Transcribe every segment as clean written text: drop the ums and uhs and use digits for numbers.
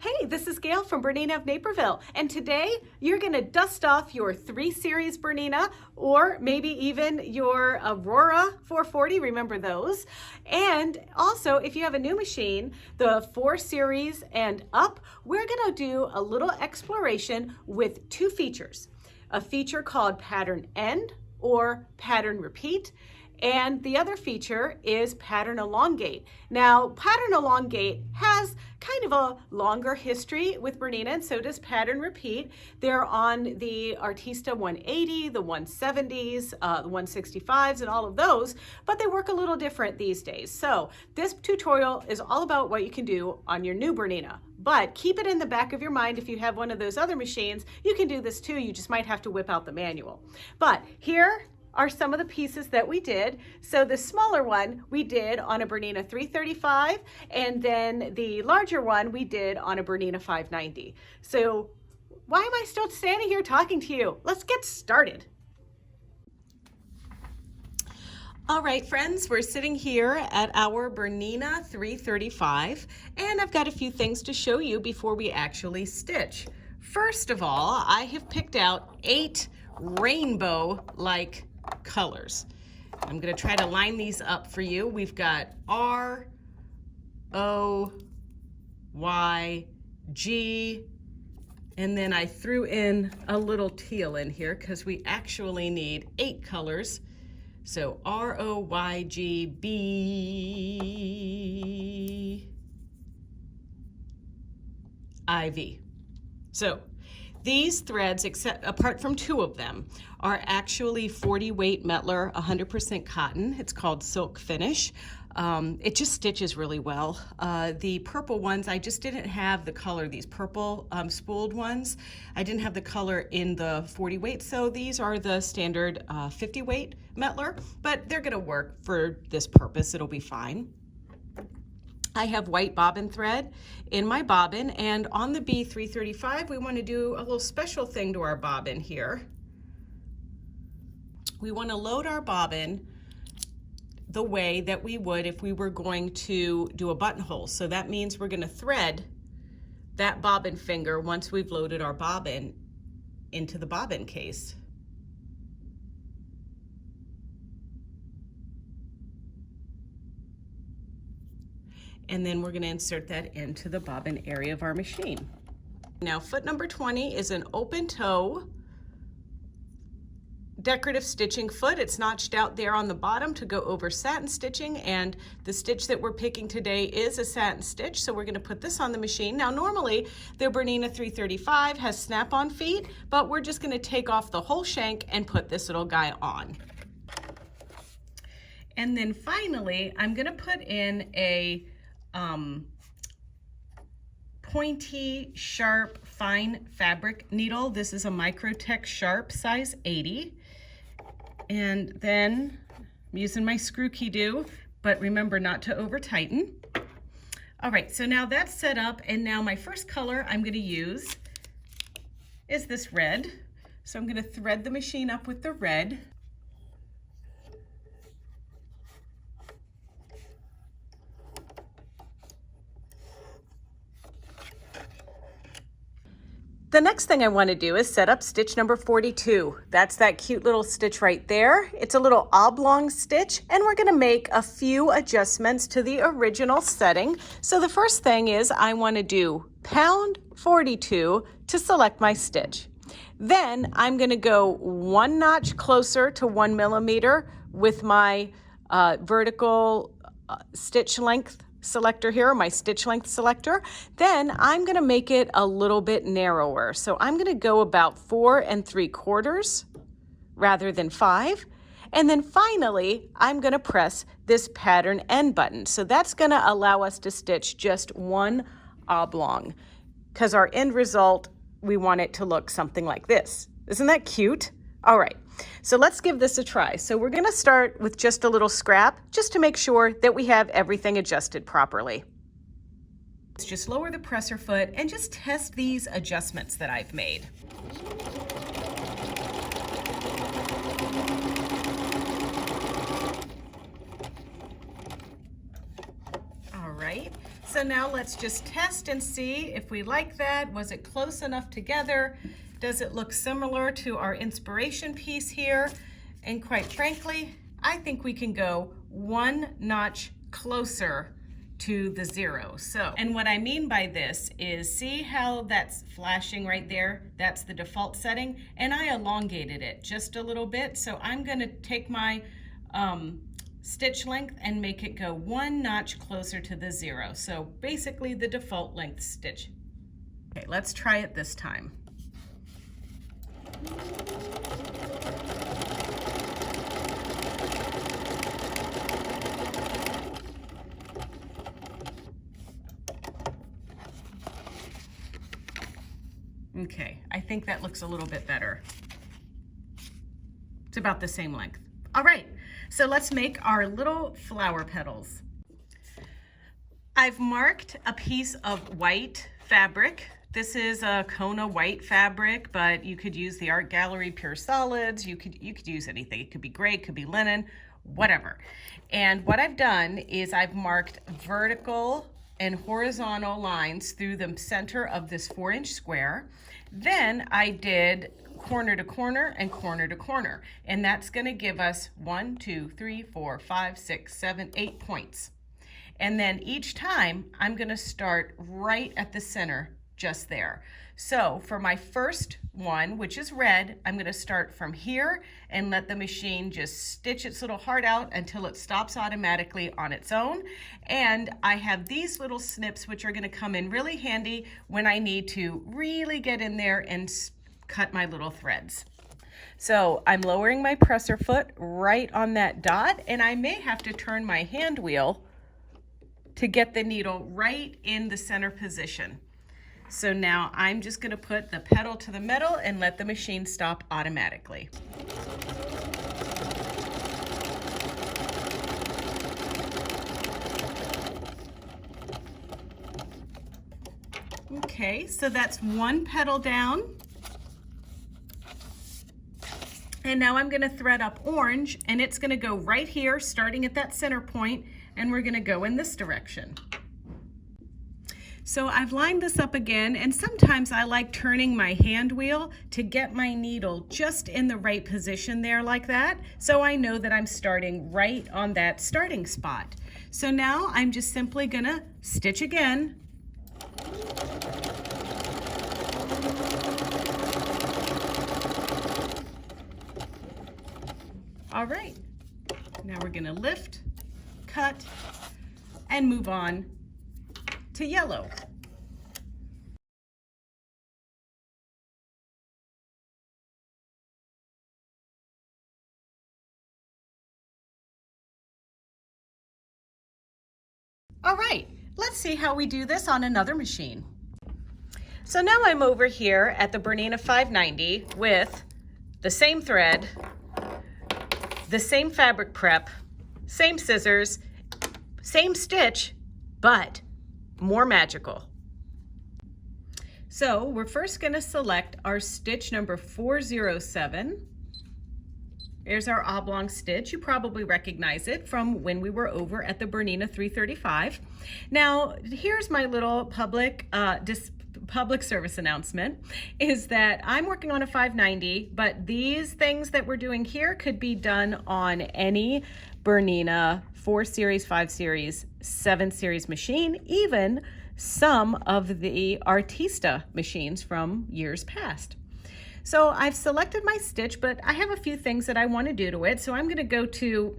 Hey, this is Gayle from BERNINA of NAperville, and today you're going to dust off your 3 Series BERNINA, or maybe even your Aurora 440, remember those. And also, if you have a new machine, the 4 Series and up, we're going to do a little exploration with 2 features. A feature called pattern end or pattern repeat, and the other feature is pattern elongate. Now, pattern elongate has kind of a longer history with BERNINA, and so does pattern repeat. They're on the Artista 180, the 170s, the 165s, and all of those, but they work a little different these days. So this tutorial is all about what you can do on your new BERNINA. But keep it in the back of your mind, if you have one of those other machines, you can do this too. You just might have to whip out the manual. But here are some of the pieces that we did. So the smaller one we did on a BERNINA 335, and then the larger one we did on a BERNINA 590. So why am I still standing here talking to you? Let's get started. All right, friends, we're sitting here at our BERNINA 335, and I've got a few things to show you before we actually stitch. First of all, I have picked out 8 rainbow-like colors. I'm going to try to line these up for you. We've got R, O, Y, G, and then I threw in a little teal in here because we actually need 8 colors. So R, O, Y, G, B, I, V. So these threads, apart from 2 of them, are actually 40 weight Metler, 100% cotton. It's called Silk Finish. It just stitches really well. The purple ones, I just didn't have the color, these purple spooled ones. I didn't have the color in the 40 weight, so these are the standard 50 weight Metler, but they're gonna work for this purpose. It'll be fine. I have white bobbin thread in my bobbin, and on the B335 we want to do a little special thing to our bobbin here. We want to load our bobbin the way that we would if we were going to do a buttonhole. So that means we're going to thread that bobbin finger once we've loaded our bobbin into the bobbin case. And then we're going to insert that into the bobbin area of our machine. Now, foot number 20 is an open toe decorative stitching foot. It's notched out there on the bottom to go over satin stitching, and the stitch that we're picking today is a satin stitch, so we're going to put this on the machine. Now, normally the BERNINA 335 has snap-on feet, but we're just going to take off the whole shank and put this little guy on. And then finally, I'm going to put in a pointy, sharp, fine fabric needle. This is a Microtech Sharp size 80. And then I'm using my screw key do, but remember not to over tighten. All right, so now that's set up, and now my first color I'm going to use is this red. So I'm going to thread the machine up with the red. The next thing I want to do is set up stitch number 42. That's that cute little stitch right there. It's a little oblong stitch, and we're going to make a few adjustments to the original setting. So the first thing is I want to do pound 42 to select my stitch. Then I'm going to go 1 notch closer to 1 millimeter with my vertical stitch length selector here, my stitch length selector. Then I'm going to make it a little bit narrower. So I'm going to go about 4 3/4 rather than 5. And then finally, I'm going to press this pattern end button. So that's going to allow us to stitch just 1 oblong, because our end result, we want it to look something like this. Isn't that cute? All right, so let's give this a try. So we're going to start with just a little scrap, just to make sure that we have everything adjusted properly. Let's just lower the presser foot and just test these adjustments that I've made. All right, So now let's just test and see if we like that. Was it close enough together? Does it look similar to our inspiration piece here? And quite frankly, I think we can go one notch closer to the 0. So, and what I mean by this is, see how that's flashing right there? That's the default setting, and I elongated it just a little bit. So I'm gonna take my stitch length and make it go one notch closer to the 0. So basically the default length stitch. Okay, let's try it this time. Okay, I think that looks a little bit better. It's about the same length. All right, so let's make our little flower petals. I've marked a piece of white fabric. This is a Kona white fabric, but you could use the Art Gallery Pure Solids. You could use anything. It could be gray, it could be linen, whatever. And what I've done is I've marked vertical and horizontal lines through the center of this 4-inch square. Then I did corner to corner and corner to corner. And that's gonna give us 1, 2, 3, 4, 5, 6, 7, 8 points. And then each time I'm gonna start right at the center, just there. So for my first one, which is red, I'm gonna start from here and let the machine just stitch its little heart out until it stops automatically on its own. And I have these little snips which are gonna come in really handy when I need to really get in there and cut my little threads. So I'm lowering my presser foot right on that dot, and I may have to turn my hand wheel to get the needle right in the center position. So now I'm just gonna put the petal to the metal and let the machine stop automatically. Okay, so that's one petal down. And now I'm gonna thread up orange, and it's gonna go right here, starting at that center point, and we're gonna go in this direction. So I've lined this up again, and sometimes I like turning my hand wheel to get my needle just in the right position there like that, so I know that I'm starting right on that starting spot. So now I'm just simply gonna stitch again. All right, now we're gonna lift, cut, and move on to yellow. All right, let's see how we do this on another machine. So now I'm over here at the BERNINA 590 with the same thread, the same fabric prep, same scissors, same stitch, but more magical. So we're first going to select our stitch number 407. There's our oblong stitch. You probably recognize it from when we were over at the BERNINA 335. Now, here's my little public service announcement, is that I'm working on a 590, but these things that we're doing here could be done on any BERNINA 4 series, 5 series, 7 series machine, even some of the Artista machines from years past. So I've selected my stitch, but I have a few things that I want to do to it. So I'm going to go to,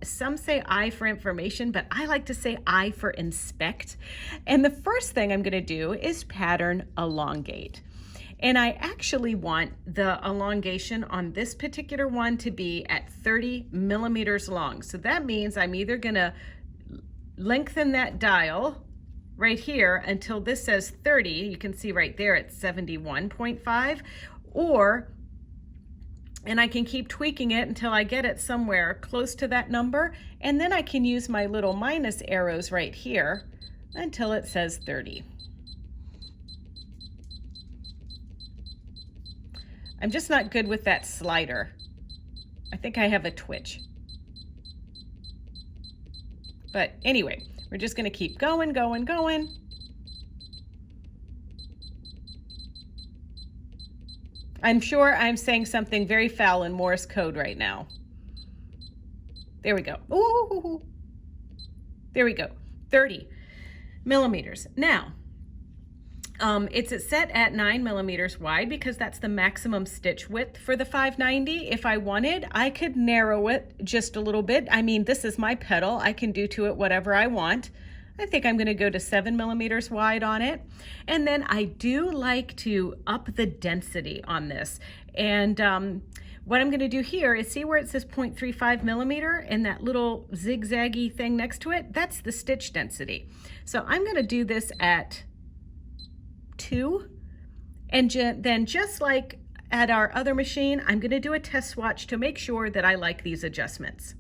some say I for information, but I like to say I for inspect. And the first thing I'm going to do is pattern elongate. And I actually want the elongation on this particular one to be at 30 millimeters long. So that means I'm either going to lengthen that dial right here until this says 30. You can see right there it's 71.5. And I can keep tweaking it until I get it somewhere close to that number. And then I can use my little minus arrows right here until it says 30. I'm just not good with that slider. I think I have a twitch. But anyway, We're just going to keep going, going, going. I'm sure I'm saying something very foul in Morse code right now. There we go. Ooh, there we go. 30 millimeters. Now, it's set at 9 millimeters wide because that's the maximum stitch width for the 590. If I wanted, I could narrow it just a little bit. I mean, this is my petal. I can do to it whatever I want. I think I'm going to go to 7 millimeters wide on it. And then I do like to up the density on this. And what I'm going to do here is see where it says 0.35 millimeter and that little zigzaggy thing next to it? That's the stitch density. So I'm going to do this at 2. And then just like at our other machine, I'm going to do a test swatch to make sure that I like these adjustments.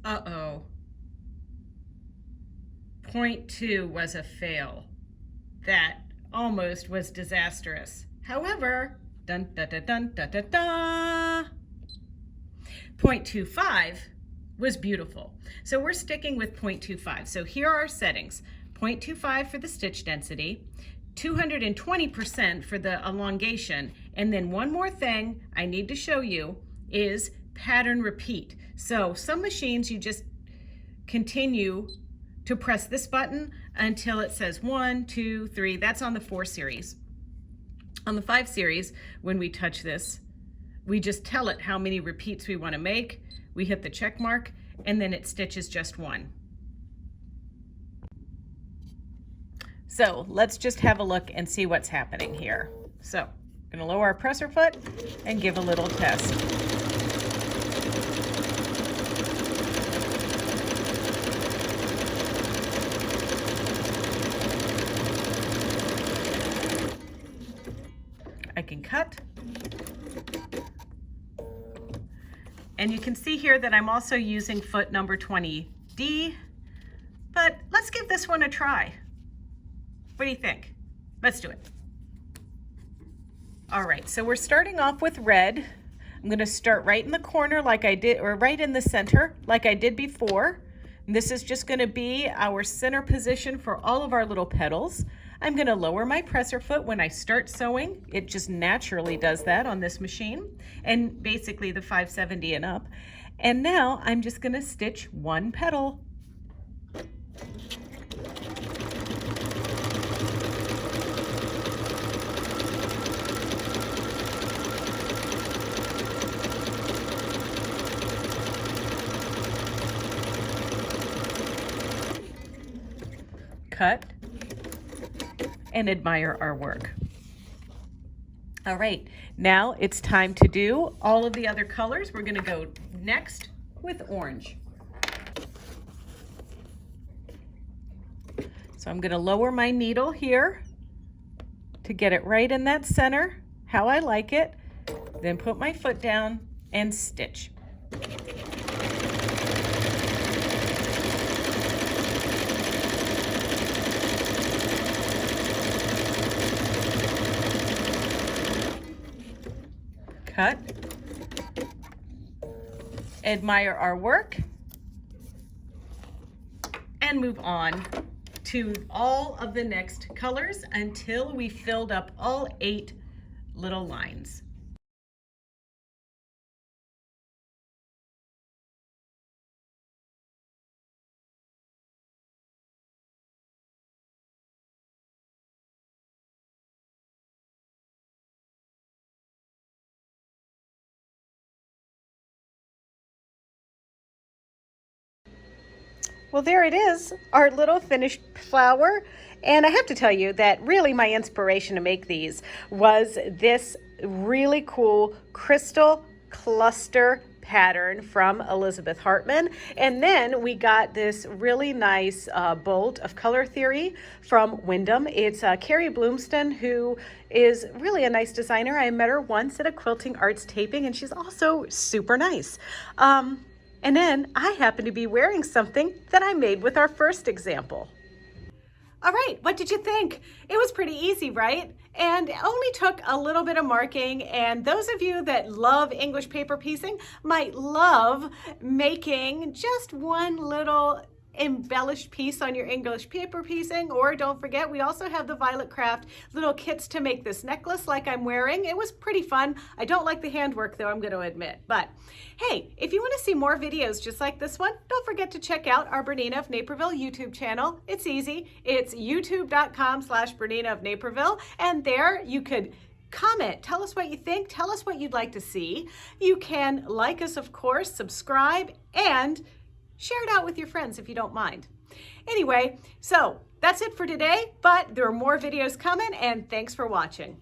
Uh-oh. 0.2 was a fail. That almost was disastrous. However, dun da da dun da da da. 0.25 was beautiful. So we're sticking with 0.25. So here are our settings. 0.25 for the stitch density, 220% for the elongation, and then one more thing I need to show you is pattern repeat. So some machines you just continue to press this button until it says 1, 2, 3. That's on the 4 series. On the 5 series, when we touch this, we just tell it how many repeats we want to make. We hit the check mark, and then it stitches just 1. So let's just have a look and see what's happening here. So I'm going to lower our presser foot and give a little test. I can cut. And you can see here that I'm also using foot number 20D, but let's give this one a try. What do you think? Let's do it. All right, so we're starting off with red. I'm gonna start right in the corner like I did, or right in the center like I did before. And this is just gonna be our center position for all of our little petals. I'm gonna lower my presser foot when I start sewing. It just naturally does that on this machine, and basically the 570 and up. And now I'm just gonna stitch 1 petal. Cut and admire our work. All right, now it's time to do all of the other colors. We're gonna go next with orange. So I'm gonna lower my needle here to get it right in that center, how I like it, then put my foot down and stitch. Cut, admire our work, and move on to all of the next colors until we filled up all 8 little lines. Well, there it is, our little finished flower. And I have to tell you that really my inspiration to make these was this really cool crystal cluster pattern from Elizabeth Hartman. And then we got this really nice bolt of color theory from Wyndham. It's Carrie Bloomston, who is really a nice designer. I met her once at a Quilting Arts taping, and she's also super nice. And then I happen to be wearing something that I made with our first example. All right, what did you think? It was pretty easy, right? And it only took a little bit of marking, and those of you that love English paper piecing might love making just one little embellished piece on your English paper piecing. Or don't forget, we also have the Violet Craft little kits to make this necklace like I'm wearing. It was pretty fun. I don't like the handwork though, I'm going to admit. But hey, if you want to see more videos just like this one, don't forget to check out our BERNINA of NAperville YouTube channel. It's easy. It's youtube.com/BERNINA of NAperville. And there you could comment, tell us what you think, tell us what you'd like to see. You can like us, of course, subscribe, and share it out with your friends if you don't mind. Anyway, so that's it for today, but there are more videos coming, and thanks for watching.